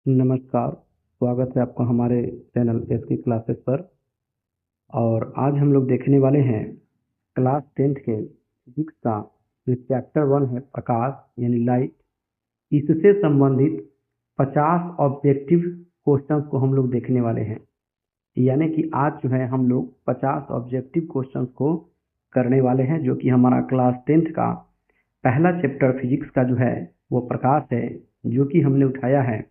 नमस्कार, स्वागत है आपका हमारे चैनल एसके क्लासेस पर। और आज हम लोग देखने वाले हैं क्लास 10th के फिजिक्स का जो चैप्टर 1 है प्रकाश यानी लाइट, इससे संबंधित 50 ऑब्जेक्टिव क्वेश्चंस को हम लोग देखने वाले हैं। यानी कि आज जो है हम लोग 50 ऑब्जेक्टिव क्वेश्चंस को करने वाले हैं, जो कि हमारा क्लास 10th का पहला चैप्टर फिजिक्स का जो है वो प्रकाश है, जो कि हमने उठाया है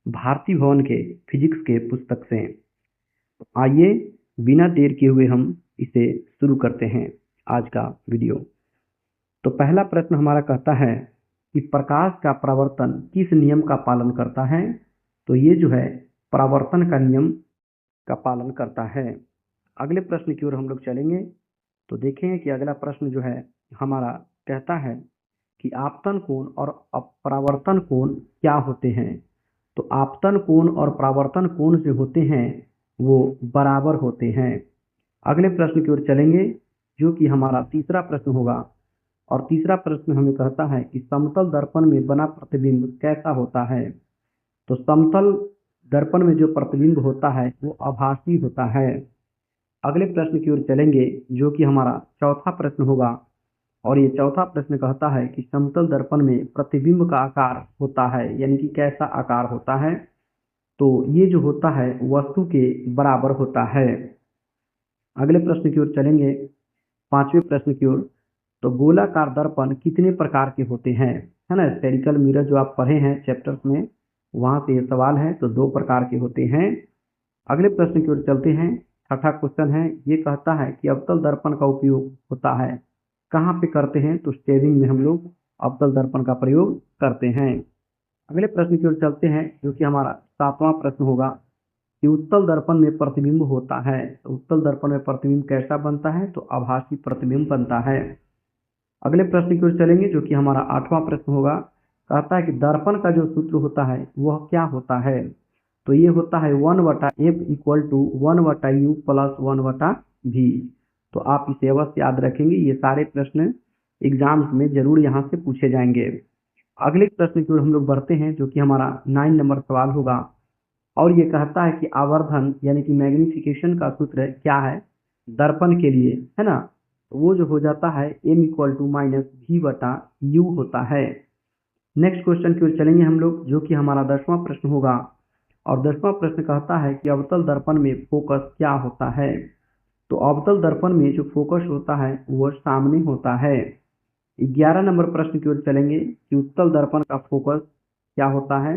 भारती भवन के फिजिक्स के पुस्तक से। आइए बिना देर किए हुए हम इसे शुरू करते हैं आज का वीडियो। तो पहला प्रश्न हमारा कहता है कि प्रकाश का परावर्तन किस नियम का पालन करता है। तो ये जो है परावर्तन का नियम का पालन करता है। अगले प्रश्न की ओर हम लोग चलेंगे तो देखेंगे कि अगला प्रश्न जो है हमारा कहता है कि आपतन कोण और परावर्तन कोण क्या होते हैं। तो आपतन कोण और परावर्तन कोण जो होते हैं वो बराबर होते हैं। अगले प्रश्न की ओर चलेंगे जो कि हमारा तीसरा प्रश्न होगा। और तीसरा प्रश्न हमें कहता है कि समतल दर्पण में बना प्रतिबिंब कैसा होता है। तो समतल दर्पण में जो प्रतिबिंब होता है वो आभासी होता है। अगले प्रश्न की ओर चलेंगे जो कि हमारा चौथा प्रश्न होगा। और ये चौथा प्रश्न कहता है कि समतल दर्पण में प्रतिबिंब का आकार होता है, यानी कि कैसा आकार होता है। तो ये जो होता है वस्तु के बराबर होता है। अगले प्रश्न की ओर चलेंगे, पांचवें प्रश्न की ओर। तो गोलाकार दर्पण कितने प्रकार के होते हैं, है ना। स्फेरिकल मिरर जो आप पढ़े हैं चैप्टर्स में, वहां से ये सवाल है। तो 2 प्रकार के होते हैं। अगले प्रश्न की ओर चलते हैं। छठा क्वेश्चन है, ये कहता है कि अवतल दर्पण का उपयोग होता है कहाँ पे करते हैं। तो स्टेयरिंग में हम लोग अवतल दर्पण का प्रयोग करते हैं। अगले प्रश्न की ओर चलते हैं जो कि हमारा 7वां प्रश्न होगा कि उत्तल दर्पण में प्रतिबिंब होता है। तो उत्तल दर्पण में प्रतिबिंब कैसा बनता है। तो आभासी प्रतिबिंब बनता है। अगले प्रश्न की ओर चलेंगे जो कि हमारा 8वां प्रश्न होगा। कहता है कि दर्पण का जो सूत्र होता है वह क्या होता है। तो ये होता है 1/f equal to 1/u plus 1/v। तो आप इसे अवश्य याद रखेंगे, ये सारे प्रश्न एग्जाम्स में जरूर यहाँ से पूछे जाएंगे। अगले प्रश्न की ओर हम लोग बढ़ते हैं जो कि हमारा 9 नंबर सवाल होगा। और ये कहता है कि आवर्धन यानी कि मैग्निफिकेशन का सूत्र क्या है दर्पण के लिए, है ना। तो वो जो हो जाता है m equal to minus v/u होता है। नेक्स्ट क्वेश्चन की ओर चलेंगे हम लोग जो कि हमारा 10वां प्रश्न होगा। और 10वां प्रश्न कहता है कि अवतल दर्पण में फोकस क्या होता है। तो अवतल दर्पण में जो फोकस होता है वह सामने होता है। 11 नंबर प्रश्न की ओर चलेंगे कि उत्तल दर्पण का फोकस क्या होता है।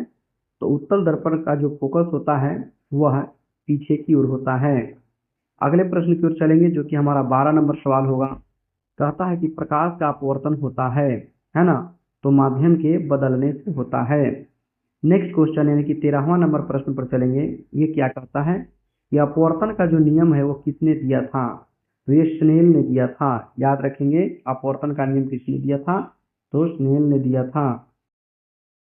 तो उत्तल दर्पण का जो फोकस होता है वह पीछे की ओर होता है। अगले प्रश्न की ओर चलेंगे जो कि हमारा 12 नंबर सवाल होगा। कहता है कि प्रकाश का अपवर्तन होता है ना। तो माध्यम के बदलने से होता है। नेक्स्ट क्वेश्चन यानी कि 13वां नंबर प्रश्न पर चलेंगे। ये क्या कहता है कि अपवर्तन का जो नियम है वो किसने दिया था। तो ये स्नेल ने दिया था। याद रखेंगे अपवर्तन का नियम किसने दिया था। तो स्नेल ने दिया था।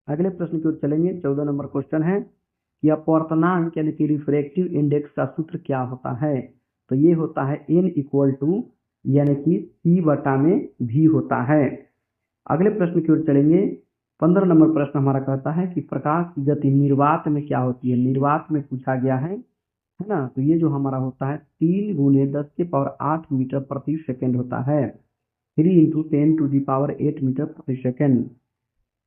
अगले प्रश्न की ओर चलेंगे। 14 नंबर क्वेश्चन है कि अपवर्तनांक यानी कि रिफ्रैक्टिव इंडेक्स का सूत्र क्या होता है। तो ये होता है n इक्वल टू यानी कि c/v होता है। अगले प्रश्न की ओर चलेंगे। 15 नंबर प्रश्न हमारा कहता है कि प्रकाश की गति निर्वात में क्या होती है। निर्वात में पूछा गया है ना। तो ये जो हमारा होता है 3 × 10⁸ मीटर प्रति सेकेंड होता है। 3 × 10⁸ मीटर प्रति सेकेंड।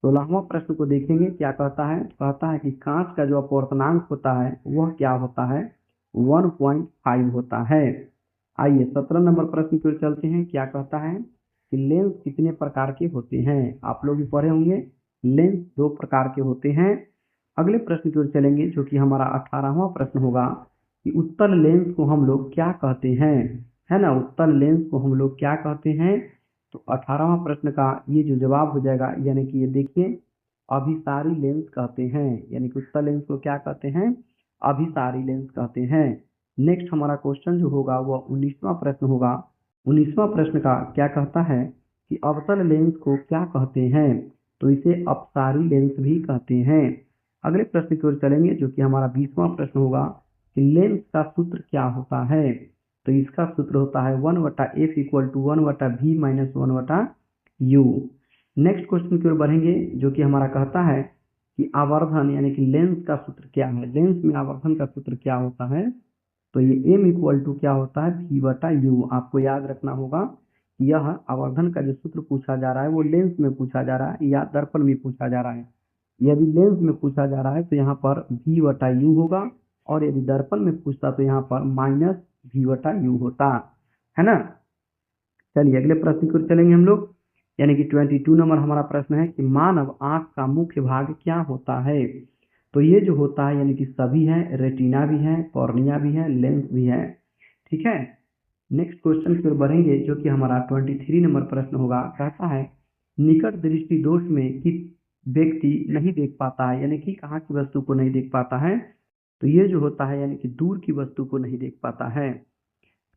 16वां प्रश्न को देखेंगे क्या कहता है। कहता है कि कांच का जो अपवर्तनांक होता है वह क्या होता है 1.5 होता है। आइए 17 नंबर प्रश्न की ओर चलते हैं। क्या कहता है कि लेंस कितने प्रकार के होते हैं। आप लोग भी पढ़े होंगे, लेंस 2 प्रकार के होते हैं। अगले प्रश्न की ओर चलेंगे जो कि हमारा 18वां प्रश्न होगा कि उत्तल लेंस को हम लोग क्या कहते हैं, है ना। उत्तल लेंस को हम लोग क्या कहते हैं। तो 18वां प्रश्न का ये जो जवाब हो जाएगा यानी कि ये देखिए अभिसारी लेंस कहते हैं। यानी कि उत्तल लेंस को क्या कहते हैं, अभिसारी लेंस कहते हैं। नेक्स्ट हमारा क्वेश्चन जो होगा वह 19वां प्रश्न होगा। 19वां प्रश्न का क्या कहता है कि अवतल लेंस को क्या कहते हैं। तो इसे अपसारी लेंस भी कहते हैं। अगले प्रश्न की ओर चलेंगे जो कि हमारा 20वां प्रश्न होगा कि लेंस का सूत्र क्या होता है। तो इसका सूत्र होता है 1/f equal to 1/v minus 1/u। Next question की ओर बढ़ेंगे जो कि हमारा कहता है कि आवर्धन यानी कि लेंस का सूत्र क्या है। लेंस में आवर्धन का सूत्र क्या होता है, तो ये m इक्वल टू क्या होता है, v बटा u। आपको याद रखना होगा यह आवर्धन का जो सूत्र पूछा जा रहा है वो लेंस में पूछा जा रहा है या दर्पण में पूछा जा रहा है। यदि लेंस में पूछा जा रहा है तो यहाँ पर v बटा u होगा, और यदि दर्पण में पूछता तो यहाँ पर माइनस v बटा u होता है ना। चलिए अगले प्रश्न की ओर चलेंगे हम लोग, यानी कि 22 नंबर हमारा प्रश्न है कि मानव आंख का मुख्य भाग क्या होता है। तो ये जो होता है यानी कि सभी है, रेटिना भी है, कॉर्निया भी है, लेंस भी है। ठीक है, नेक्स्ट क्वेश्चन की ओर बढ़ेंगे जो कि हमारा 23 नंबर प्रश्न होगा। कहता है निकट दृष्टि दोष में कि व्यक्ति नहीं देख पाता है, यानी कि कहाँ की वस्तु को नहीं देख पाता है, तो ये जो होता है यानी कि दूर की वस्तु को नहीं देख पाता है।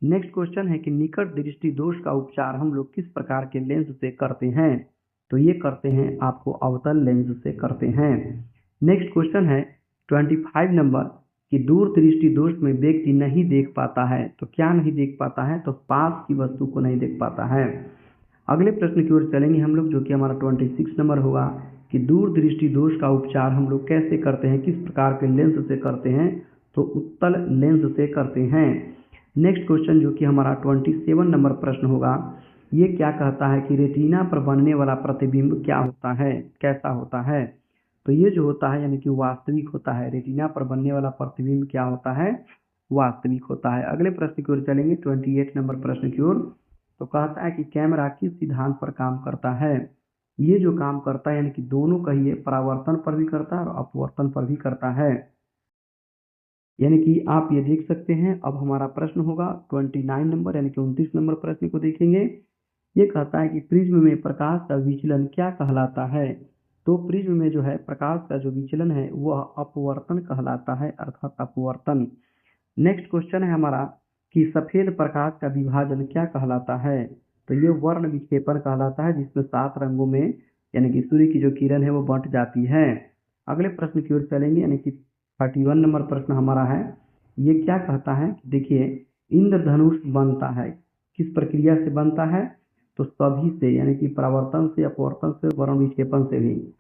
नेक्स्ट क्वेश्चन है कि निकट दृष्टि दोष का उपचार हम लोग किस प्रकार के लेंस से करते हैं, तो ये करते हैं आपको अवतल लेंस से करते हैं। नेक्स्ट क्वेश्चन है 25 नंबर कि दूर दृष्टि दोष में व्यक्ति नहीं देख पाता है, तो क्या नहीं देख पाता है, तो पास की वस्तु को नहीं देख पाता है। अगले प्रश्न की ओर चलेंगे हम लोग जो कि हमारा 26 नंबर होगा कि दूर दृष्टि दोष का उपचार हम लोग कैसे करते हैं, किस प्रकार के लेंस से करते हैं, तो उत्तल लेंस से करते हैं। नेक्स्ट क्वेश्चन जो कि हमारा 27 नंबर प्रश्न होगा, ये क्या कहता है कि रेटिना पर बनने वाला प्रतिबिंब क्या होता है, कैसा होता है, तो ये जो होता है यानी कि वास्तविक होता है। रेटिना पर बनने वाला प्रतिबिंब क्या होता है, वास्तविक होता है। अगले प्रश्न की ओर चलेंगे 28 नंबर प्रश्न की ओर, तो कहता है कि कैमरा किस सिद्धांत पर काम करता है। ये जो काम करता है यानी कि दोनों कहिए, परावर्तन पर भी करता है और अपवर्तन पर भी करता है। यानी कि आप ये देख सकते हैं। अब हमारा प्रश्न होगा 29 नंबर यानी कि 29 नंबर प्रश्न को देखेंगे। ये कहता है कि प्रिज्म में प्रकाश का विचलन क्या कहलाता है, तो प्रिज्म में जो है प्रकाश का जो विचलन है वह अपवर्तन कहलाता है, अर्थात अपवर्तन। नेक्स्ट क्वेश्चन है हमारा कि सफेद प्रकाश का विभाजन क्या कहलाता है, तो ये वर्ण विक्षेपण कहलाता है, जिसमें 7 रंगों में यानी कि सूर्य की जो किरण है वो बंट जाती है। अगले प्रश्न की ओर चलेंगे यानी कि 31 नंबर प्रश्न हमारा है। ये क्या कहता है, देखिए इंद्रधनुष बनता है किस प्रक्रिया से बनता है, तो सभी से यानी कि परावर्तन से, अपवर्तन से, वर्ण विक्षेपण से भी।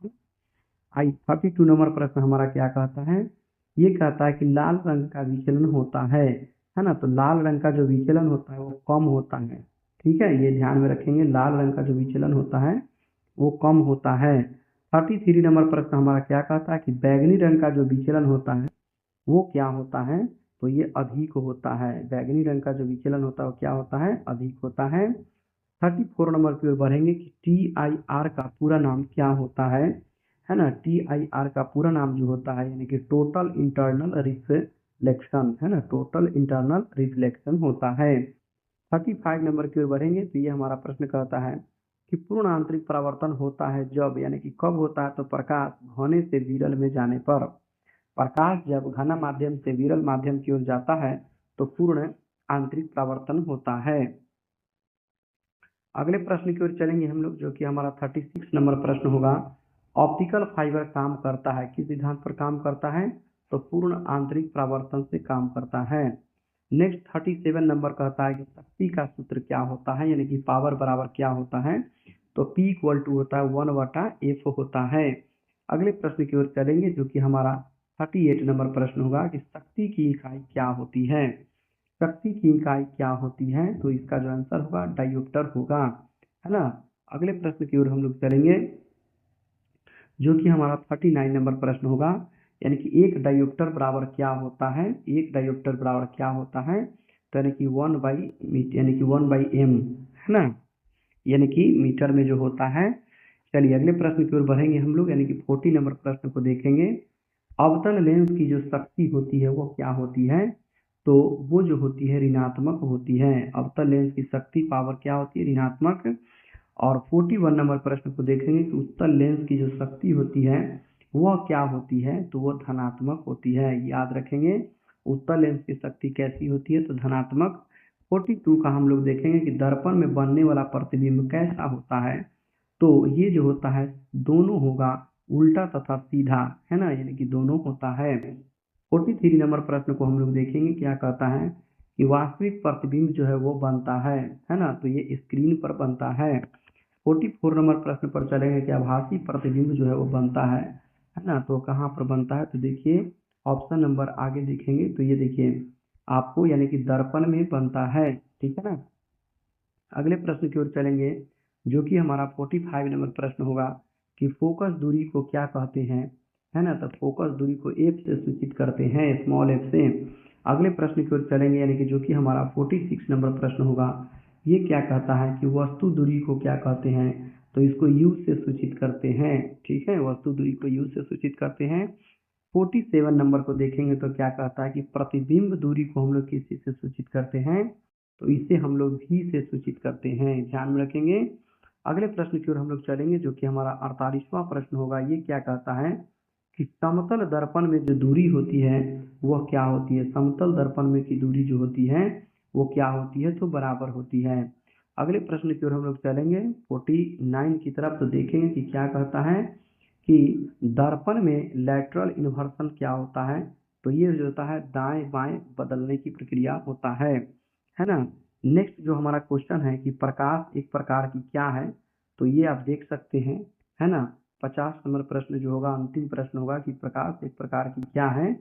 32 नंबर प्रश्न हमारा क्या कहता है, ये कहता है कि लाल रंग का विचलन होता है ना, तो लाल रंग का जो विचलन होता है वो कम होता है। ठीक है, ये ध्यान में रखेंगे, लाल रंग का जो विचलन होता है वो कम होता है। 33 नंबर प्रश्न हमारा क्या कहता है कि बैगनी रंग का जो विचलन होता है वो क्या होता है, तो ये अधिक होता है। बैगनी रंग का जो विचलन होता है वो क्या होता है, अधिक होता है। 34 नंबर की ओर बढ़ेंगे कि TIR का पूरा नाम क्या होता है ना। TIR का पूरा नाम जो होता है यानी कि टोटल इंटरनल रिफ्लेक्शन, है ना, टोटल इंटरनल रिफ्लेक्शन होता है। 35 नंबर की ओर बढ़ेंगे तो ये हमारा प्रश्न कहता है कि पूर्ण आंतरिक परावर्तन होता है जब, यानी कि कब होता है, तो प्रकाश घने से विरल में जाने पर। प्रकाश जब घना माध्यम से विरल माध्यम की ओर जाता है तो पूर्ण आंतरिक परावर्तन होता है। अगले प्रश्न की ओर चलेंगे हम लोग जो कि हमारा 36 नंबर प्रश्न होगा। ऑप्टिकल फाइबर काम करता है किस सिद्धांत पर काम करता है, तो पूर्ण आंतरिक परावर्तन से काम करता है। नेक्स्ट 37 नंबर कहता है कि शक्ति का सूत्र क्या होता है, यानी कि पावर बराबर क्या होता है, तो P इक्वल टू होता है 1/F होता है। अगले प्रश्न की ओर चलेंगे जो कि हमारा 38 नंबर प्रश्न होगा कि शक्ति की इकाई क्या होती है। शक्ति की इकाई क्या होती है, तो इसका जो आंसर होगा डायोप्टर होगा, है ना। अगले प्रश्न की ओर हम लोग चलेंगे जो कि हमारा 39 नंबर प्रश्न होगा, यानी कि एक डायोप्टर बराबर क्या होता है, एक डायोप्टर बराबर क्या होता है, तो यानी कि 1/m, है ना, यानी कि मीटर में जो होता है। चलिए अगले प्रश्न की ओर बढ़ेंगे हम लोग, यानी कि 40 नंबर प्रश्न को देखेंगे। अवतल लेंस की जो शक्ति होती है वो क्या होती है, तो वो जो होती है ऋणात्मक होती है। अवतल लेंस की शक्ति पावर क्या होती है, ऋणात्मक। और 41 नंबर प्रश्न को देखेंगे कि उत्तल लेंस की जो शक्ति होती है वह क्या होती है, तो वह धनात्मक होती है। याद रखेंगे उत्तल लेंस की शक्ति कैसी होती है, तो धनात्मक। 42 का हम लोग देखेंगे कि दर्पण में बनने वाला प्रतिबिंब कैसा होता है, तो ये जो होता है दोनों होगा, उल्टा तथा सीधा, है ना, यानी कि दोनों होता है। 43 नंबर प्रश्न को हम लोग देखेंगे, क्या कहता है कि वास्तविक प्रतिबिंब जो है वो बनता है ना, तो ये स्क्रीन पर बनता है। 44 नंबर प्रश्न पर चलेंगे कि आभासी प्रतिबिंब जो है वो बनता है है ना। तो कहाँ पर बनता है, तो देखिए ऑप्शन नंबर आगे देखेंगे तो ये देखिए आपको यानी कि दर्पण में बनता है, ठीक है ना। अगले प्रश्न की ओर चलेंगे जो कि हमारा 45 नंबर प्रश्न होगा कि फोकस दूरी को क्या कहते हैं, है ना। तो फोकस दूरी को एफ से सूचित करते हैं, स्मॉल एफ से। अगले प्रश्न की ओर चलेंगे यानी कि जो कि हमारा 46 नंबर प्रश्न होगा, ये क्या कहता है कि वस्तु दूरी को क्या कहते हैं, तो इसको यू से सूचित करते हैं, ठीक है। वस्तु दूरी को यू से सूचित करते हैं। 47 नंबर को देखेंगे तो क्या कहता है कि प्रतिबिंब दूरी को हम लोग किस चीज से सूचित करते हैं, तो इसे हम लोग भी से सूचित करते हैं, ध्यान में रखेंगे। अगले प्रश्न की ओर हम लोग चलेंगे जो कि हमारा 48वां प्रश्न होगा। ये क्या कहता है कि समतल दर्पण में जो दूरी होती है वह क्या होती है। समतल दर्पण में की दूरी जो होती है वो क्या होती है, तो बराबर होती है। अगले प्रश्न की ओर हम लोग चलेंगे 49 की तरफ, तो देखेंगे कि क्या कहता है कि दर्पण में लैटरल इन्वर्सन क्या होता है, तो ये जो होता है दाएं बाएं बदलने की प्रक्रिया होता है ना। नेक्स्ट जो हमारा क्वेश्चन है कि प्रकाश एक प्रकार की क्या है, तो ये आप देख सकते हैं, है ना। 50 नंबर प्रश्न जो होगा अंतिम प्रश्न होगा कि प्रकाश एक प्रकार की क्या है,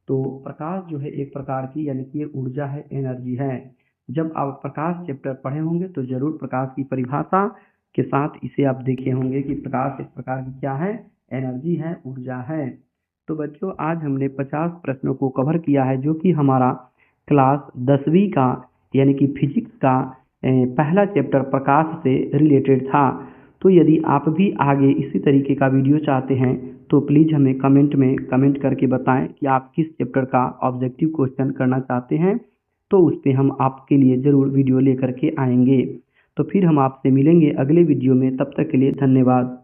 तो प्रकाश जो है एक प्रकार की यानी कि ये ऊर्जा है, एनर्जी है। जब आप प्रकाश चैप्टर पढ़े होंगे तो जरूर प्रकाश की परिभाषा के साथ इसे आप देखे होंगे कि प्रकाश एक प्रकार की क्या है, एनर्जी है, ऊर्जा है। तो बच्चों आज हमने 50 प्रश्नों को कवर किया है जो कि हमारा क्लास 10वीं का यानी कि फिजिक्स का पहला चैप्टर प्रकाश से रिलेटेड था। तो यदि आप भी आगे इसी तरीके का वीडियो चाहते हैं तो प्लीज़ हमें कमेंट में कमेंट करके बताएं कि आप किस चैप्टर का ऑब्जेक्टिव क्वेश्चन करना चाहते हैं, तो उस पर हम आपके लिए ज़रूर वीडियो लेकर के आएंगे। तो फिर हम आपसे मिलेंगे अगले वीडियो में, तब तक के लिए धन्यवाद।